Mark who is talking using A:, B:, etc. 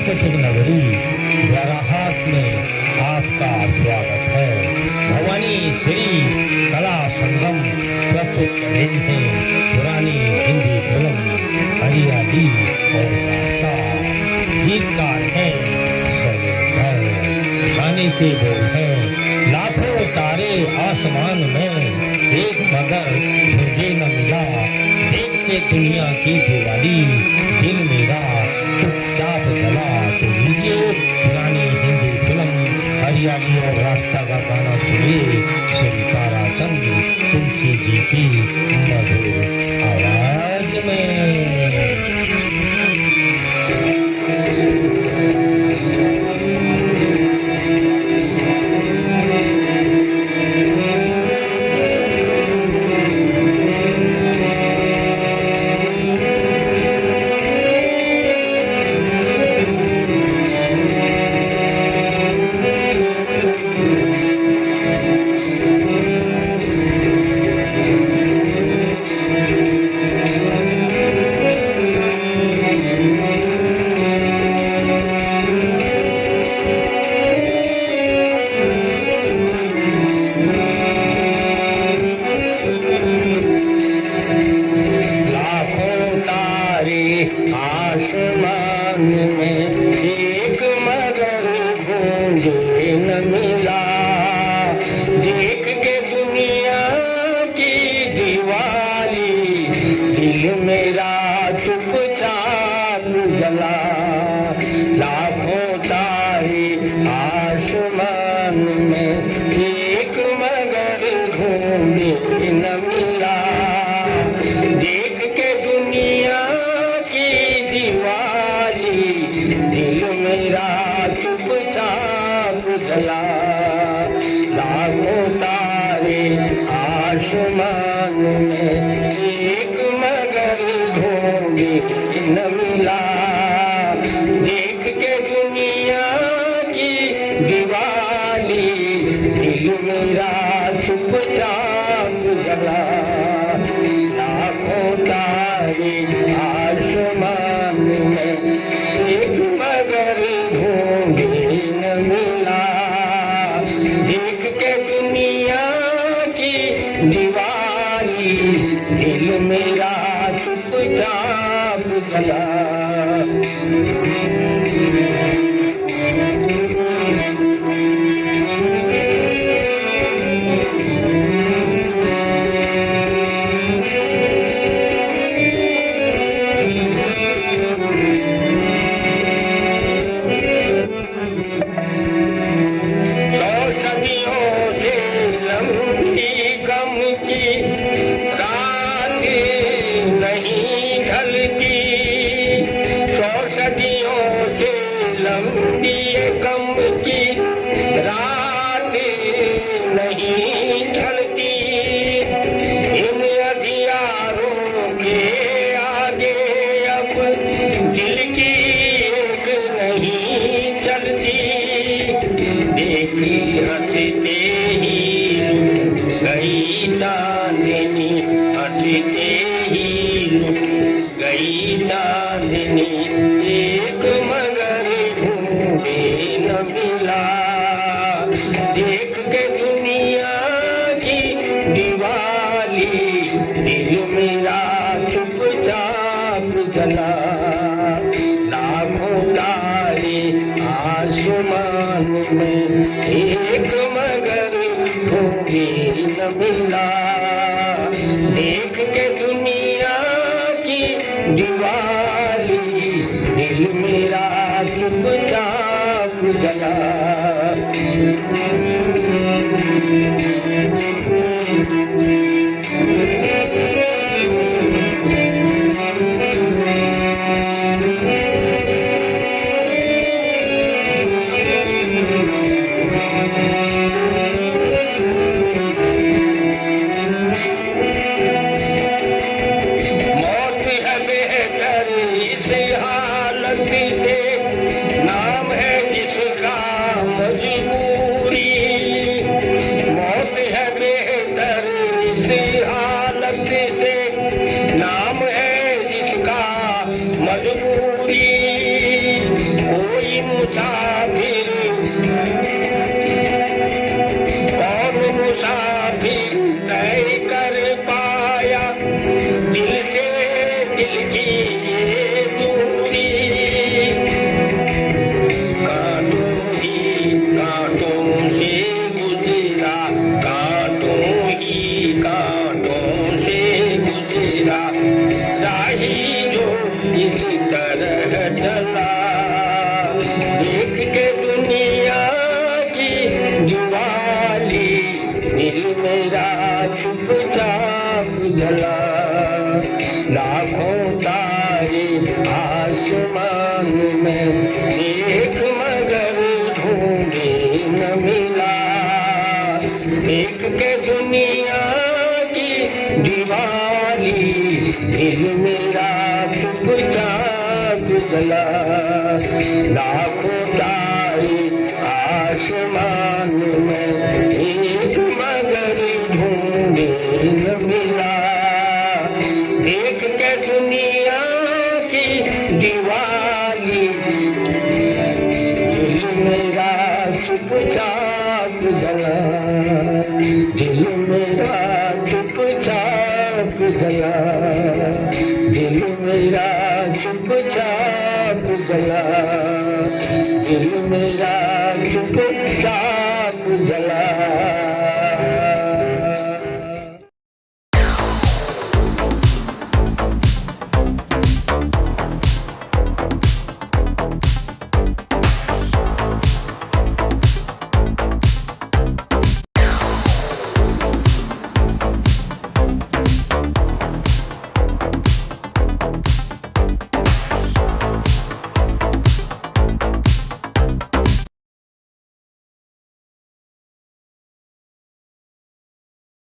A: कटक नगरी द्वाराहाट में आपका स्वागत है। भवानी श्री कला संगम प्रस्तुत कर रहे हैं पुरानी हिंदी फिल्म हरियाली और रास्ता। गीतकार है शैलेंद्र। गाने के बोल है लाखों तारे आसमान में एक मगर मुझे न मिला, देख के दुनिया की दिवाली दिल मेरा चुपचाप चला। तो लीजिए पुरानी हिंदी फिल्म हरियाली और रास्ता का गाना सुनिए श्री ताराचंद तुलसी जी की मधुर आवाज में। आसमान में एक मगर मुझे न मिला, देख के दुनिया की दिवाली दिल मेरा चुपचाप जला। लाखों तारे आसमान में एक मगर ढूंढे न मिला, देख के दुनिया दिल मेरा चुपचाप जला। लाखों तारे आसमान में एक मगर ढूंढे न मिला, देख के दुनिया की दिवाली दिल मेरा चुपचाप जला। लाखों तारे आसमान में एक मगर ढूंढे न मिला, देख के दुनिया की दिवाली दिल मेरा चुपचाप जला। रात नहीं ढलती, इन अंधियारों के आगे अब दिल की एक नहीं चलती। देखी हंसते ही गई चांदनी, हंसते ही गई चांदनी, एक मगर ढूंढे न मिला, देख के दुनिया की दिवाली दिल मेरा चुपचाप जला। लाखों तारे आसमान में एक मगर ढूंढे न मिला, देख के दुनिया की दिवाली दिल मेरा चुपचाप जला। नाम है जिसका मजबूरी, मौत जला। लाखों तारे आसमान में एक मगर ढूंढे न मिला। एक के दुनिया की दीवाली दिल मेरा चुपचाप जला। लाखों तारे आसमान में एक मगर ढूंढे न मिला। एक के दुनिया की दीवाली दिल मेरा चुपचाप जला। दिल मेरा चुपचाप जला। दिल मेरा चुपचाप जला। दिल मेरा चुपचाप जला।